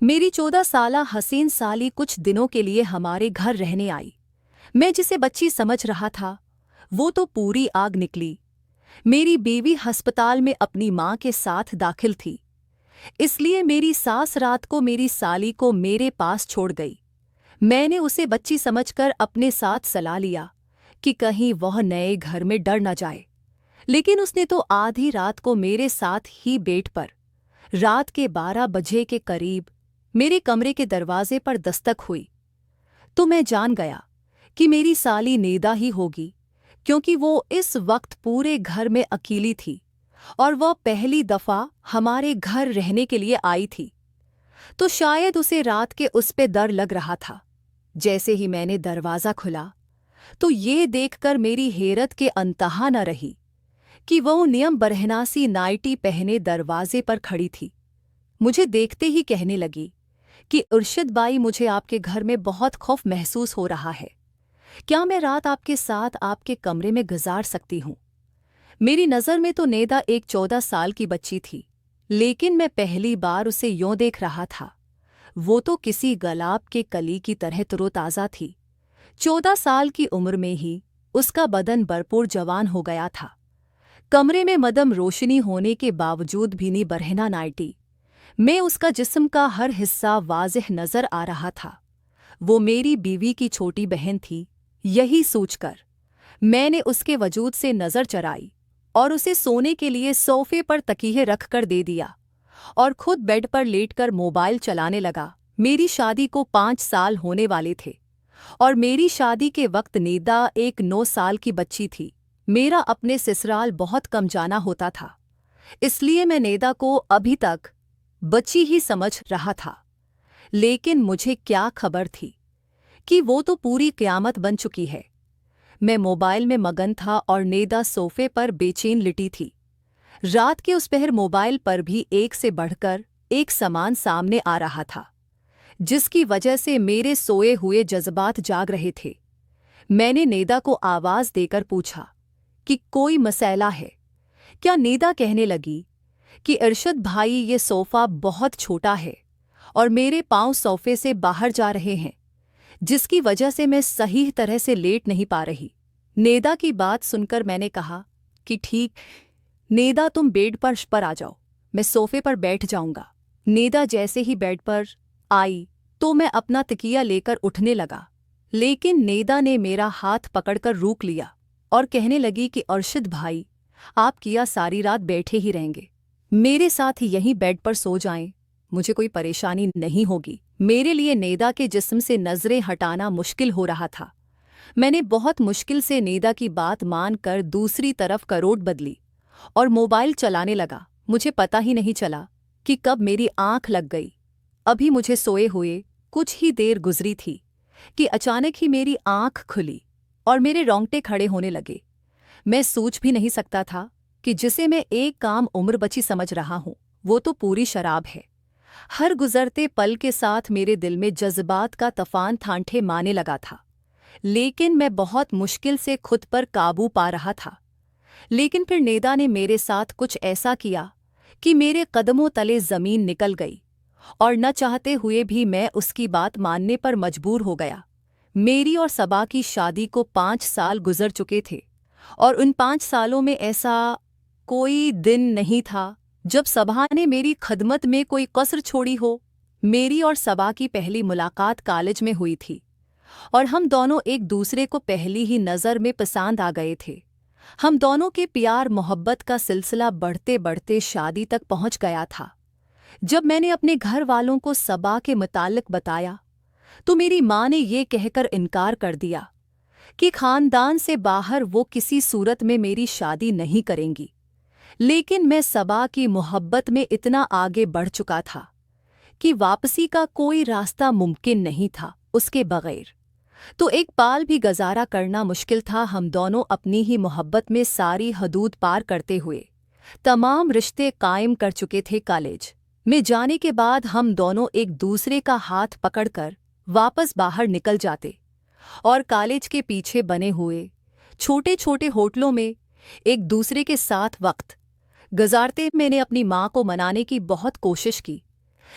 मेरी 14 साला हसीन साली कुछ दिनों के लिए हमारे घर रहने आई। मैं जिसे बच्ची समझ रहा था वो तो पूरी आग निकली। मेरी बीवी अस्पताल में अपनी माँ के साथ दाखिल थी, इसलिए मेरी सास रात को मेरी साली को मेरे पास छोड़ गई। मैंने उसे बच्ची समझकर अपने साथ सला लिया कि कहीं वह नए घर में डर न जाए, लेकिन उसने तो आधी रात को मेरे साथ ही बेड पर, रात के 12 बजे के करीब मेरे कमरे के दरवाजे पर दस्तक हुई। तो मैं जान गया कि मेरी साली नेदा ही होगी, क्योंकि वो इस वक्त पूरे घर में अकेली थी और वह पहली दफा हमारे घर रहने के लिए आई थी। तो शायद उसे रात के उस पे डर लग रहा था। जैसे ही मैंने दरवाज़ा खुला तो ये देखकर मेरी हैरत के अंतहा न रही कि वह नियम बरहनासी नाइटी पहने दरवाजे पर खड़ी थी। मुझे देखते ही कहने लगी कि उर्शिद बाई, मुझे आपके घर में बहुत खौफ महसूस हो रहा है। क्या मैं रात आपके साथ आपके कमरे में गुजार सकती हूँ? मेरी नज़र में तो नेदा एक 14 साल की बच्ची थी, लेकिन मैं पहली बार उसे यूं देख रहा था। वो तो किसी गुलाब के कली की तरह तरोताज़ा थी। 14 साल की उम्र में ही उसका बदन भरपूर जवान हो गया था। कमरे में मदम रोशनी होने के बावजूद भी नी बरहना नाइटी में उसका जिस्म का हर हिस्सा वाज़ेह नज़र आ रहा था। वो मेरी बीवी की छोटी बहन थी, यही सोचकर मैंने उसके वजूद से नज़र चराई और उसे सोने के लिए सोफे पर तकिए रख कर दे दिया और खुद बेड पर लेटकर मोबाइल चलाने लगा। मेरी शादी को 5 साल होने वाले थे और मेरी शादी के वक्त नेदा एक 9 साल की बच्ची थी। मेरा अपने ससुराल बहुत कम जाना होता था, इसलिए मैं नेदा को अभी तक बच्ची ही समझ रहा था। लेकिन मुझे क्या खबर थी कि वो तो पूरी क़यामत बन चुकी है। मैं मोबाइल में मगन था और नेदा सोफे पर बेचैन लिटी थी। रात के उस पहर मोबाइल पर भी एक से बढ़कर एक सामान सामने आ रहा था, जिसकी वजह से मेरे सोए हुए जज्बात जाग रहे थे। मैंने नेदा को आवाज़ देकर पूछा कि कोई मसला है क्या? नेदा कहने लगी कि इरशद भाई, ये सोफ़ा बहुत छोटा है और मेरे पाँव सोफे से बाहर जा रहे हैं, जिसकी वजह से मैं सही तरह से लेट नहीं पा रही। नेदा की बात सुनकर मैंने कहा कि ठीक नेदा, तुम बेड पर आ जाओ, मैं सोफे पर बैठ जाऊंगा। नेदा जैसे ही बेड पर आई तो मैं अपना तकिया लेकर उठने लगा, लेकिन नेदा ने मेरा हाथ पकड़कर रोक लिया और कहने लगी कि अर्शिद भाई, आप किया सारी रात बैठे ही रहेंगे, मेरे साथ यहीं बेड पर सो जाएं, मुझे कोई परेशानी नहीं होगी। मेरे लिए नेदा के जिस्म से नज़रें हटाना मुश्किल हो रहा था। मैंने बहुत मुश्किल से नेदा की बात मानकर दूसरी तरफ करवट बदली और मोबाइल चलाने लगा। मुझे पता ही नहीं चला कि कब मेरी आंख लग गई। अभी मुझे सोए हुए कुछ ही देर गुजरी थी कि अचानक ही मेरी आंख खुली और मेरे रोंगटे खड़े होने लगे। मैं सोच भी नहीं सकता था कि जिसे मैं एक काम उम्र बची समझ रहा हूँ, वो तो पूरी शराब है। हर गुजरते पल के साथ मेरे दिल में जज्बात का तूफान ठांठे मारने लगा था, लेकिन मैं बहुत मुश्किल से खुद पर काबू पा रहा था। लेकिन फिर नेदा ने मेरे साथ कुछ ऐसा किया कि मेरे कदमों तले ज़मीन निकल गई और न चाहते हुए भी मैं उसकी बात मानने पर मजबूर हो गया। मेरी और सबा की शादी को 5 साल गुजर चुके थे और उन 5 सालों में ऐसा कोई दिन नहीं था जब सबा ने मेरी खदमत में कोई कसर छोड़ी हो। मेरी और सबा की पहली मुलाकात कॉलेज में हुई थी और हम दोनों एक दूसरे को पहली ही नज़र में पसंद आ गए थे। हम दोनों के प्यार मोहब्बत का सिलसिला बढ़ते बढ़ते शादी तक पहुंच गया था। जब मैंने अपने घर वालों को सबा के मुताल्लिक बताया तो मेरी माँ ने ये कहकर इनकार कर दिया कि खानदान से बाहर वो किसी सूरत में मेरी शादी नहीं करेंगी। लेकिन मैं सबा की मोहब्बत में इतना आगे बढ़ चुका था कि वापसी का कोई रास्ता मुमकिन नहीं था उसके बगैर। तो एक पाल भी गुजारा करना मुश्किल था। हम दोनों अपनी ही मोहब्बत में सारी हदूद पार करते हुए तमाम रिश्ते कायम कर चुके थे। कॉलेज में जाने के बाद हम दोनों एक दूसरे का हाथ पकड़कर वापस बाहर निकल जाते और कॉलेज के पीछे बने हुए छोटे छोटे होटलों में एक दूसरे के साथ वक्त गुजारते। मैंने अपनी माँ को मनाने की बहुत कोशिश की,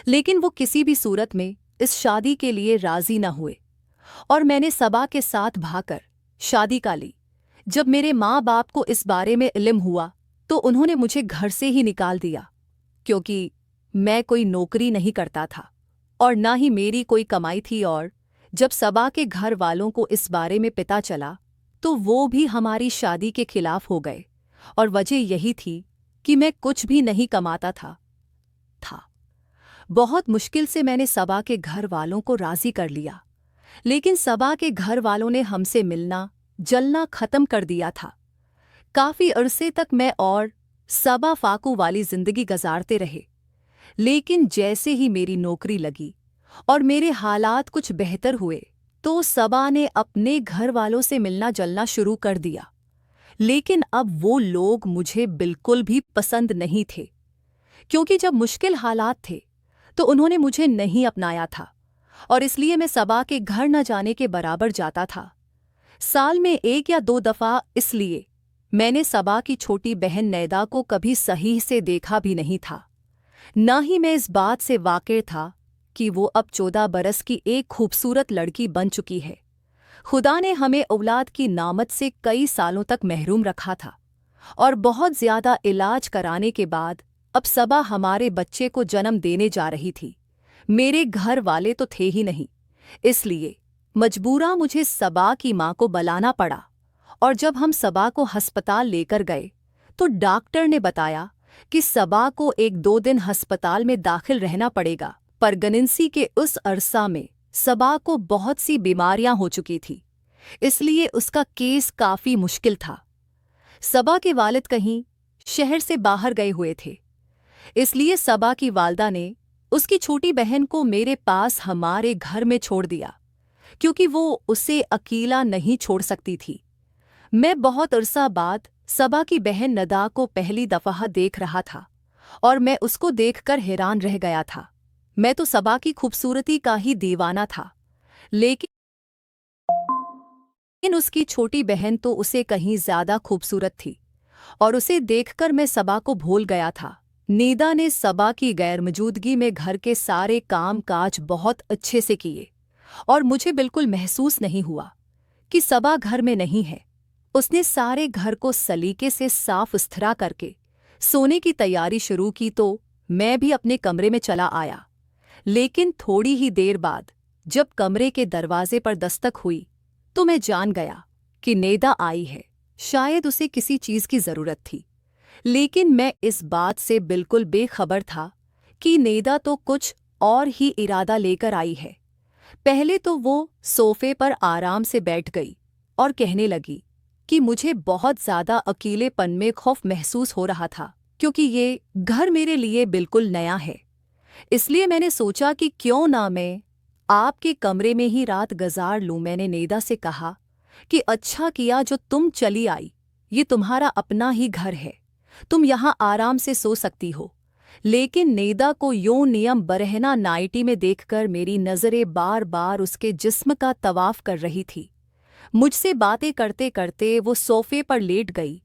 लेकिन वो किसी भी सूरत में इस शादी के लिए राजी न हुए और मैंने सबा के साथ भागकर शादी का ली। जब मेरे माँ बाप को इस बारे में इल्म हुआ तो उन्होंने मुझे घर से ही निकाल दिया, क्योंकि मैं कोई नौकरी नहीं करता था और ना ही मेरी कोई कमाई थी। और जब सबा के घर वालों को इस बारे में पता चला तो वो भी हमारी शादी के खिलाफ हो गए, और वजह यही थी कि मैं कुछ भी नहीं कमाता था। बहुत मुश्किल से मैंने सबा के घर वालों को राजी कर लिया, लेकिन सबा के घर वालों ने हमसे मिलना जलना खत्म कर दिया था। काफी अरसे तक मैं और सबा फाकू वाली जिंदगी गुजारते रहे, लेकिन जैसे ही मेरी नौकरी लगी और मेरे हालात कुछ बेहतर हुए तो सबा ने अपने घर वालों से मिलना जलना शुरू कर दिया। लेकिन अब वो लोग मुझे बिल्कुल भी पसंद नहीं थे, क्योंकि जब मुश्किल हालात थे तो उन्होंने मुझे नहीं अपनाया था, और इसलिए मैं सबा के घर न जाने के बराबर जाता था। साल में 1 या 2 दफ़ा। इसलिए मैंने सबा की छोटी बहन नैदा को कभी सही से देखा भी नहीं था। न ही मैं इस बात से वाकिफ था कि वो अब 14 बरस की एक खूबसूरत लड़की बन चुकी है। खुदा ने हमें औलाद की नामत से कई सालों तक महरूम रखा था, और बहुत ज़्यादा इलाज कराने के बाद अब सबा हमारे बच्चे को जन्म देने जा रही थी। मेरे घर वाले तो थे ही नहीं, इसलिए मजबूरा मुझे सबा की माँ को बुलाना पड़ा। और जब हम सबा को अस्पताल लेकर गए तो डॉक्टर ने बताया कि सबा को 1-2 दिन अस्पताल में दाखिल रहना पड़ेगा। प्रेगनेंसी के उस अरसा में सबा को बहुत सी बीमारियां हो चुकी थी, इसलिए उसका केस काफ़ी मुश्किल था। सबा के वालिद कहीं शहर से बाहर गए हुए थे, इसलिए सबा की वालदा ने उसकी छोटी बहन को मेरे पास हमारे घर में छोड़ दिया, क्योंकि वो उसे अकेला नहीं छोड़ सकती थी। मैं बहुत अरसा बाद सबा की बहन नदा को पहली दफ़ा देख रहा था, और मैं उसको देखकर हैरान रह गया था। मैं तो सबा की खूबसूरती का ही दीवाना था, लेकिन उसकी छोटी बहन तो उसे कहीं ज़्यादा खूबसूरत थी, और उसे देखकर मैं सबा को भूल गया था। नीदा ने सबा की गैरमौजूदगी में घर के सारे काम काज बहुत अच्छे से किए, और मुझे बिल्कुल महसूस नहीं हुआ कि सबा घर में नहीं है। उसने सारे घर को सलीके से साफ सुथरा करके सोने की तैयारी शुरू की तो मैं भी अपने कमरे में चला आया। लेकिन थोड़ी ही देर बाद जब कमरे के दरवाजे पर दस्तक हुई तो मैं जान गया कि नेदा आई है। शायद उसे किसी चीज़ की ज़रूरत थी, लेकिन मैं इस बात से बिल्कुल बेखबर था कि नेदा तो कुछ और ही इरादा लेकर आई है। पहले तो वो सोफे पर आराम से बैठ गई और कहने लगी कि मुझे बहुत ज़्यादा अकेलेपन में खौफ महसूस हो रहा था, क्योंकि ये घर मेरे लिए बिल्कुल नया है। इसलिए मैंने सोचा कि क्यों ना मैं आपके कमरे में ही रात गुजार लूँ। मैंने नेदा से कहा कि अच्छा किया जो तुम चली आई, ये तुम्हारा अपना ही घर है, तुम यहाँ आराम से सो सकती हो। लेकिन नेदा को यूं नियम बरहना नाइटी में देखकर मेरी नज़रें बार बार उसके जिस्म का तवाफ कर रही थी। मुझसे बातें करते करते वो सोफे पर लेट गई,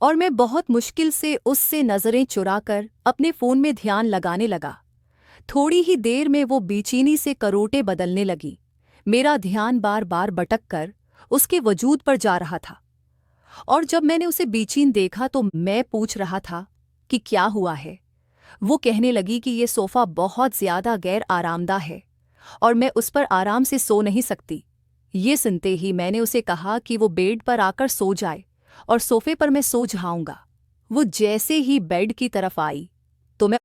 और मैं बहुत मुश्किल से उससे नज़रें चुराकर अपने फ़ोन में ध्यान लगाने लगा। थोड़ी ही देर में वो बेचैनी से करोटे बदलने लगी। मेरा ध्यान बार बार भटक कर उसके वजूद पर जा रहा था, और जब मैंने उसे बेचैन देखा तो मैं पूछ रहा था कि क्या हुआ है। वो कहने लगी कि ये सोफ़ा बहुत ज़्यादा गैर आरामदा है और मैं उस पर आराम से सो नहीं सकती। ये सुनते ही मैंने उसे कहा कि वो बेड पर आकर सो जाए और सोफे पर मैं सो जाऊंगा। वो जैसे ही बेड की तरफ आई तो मैं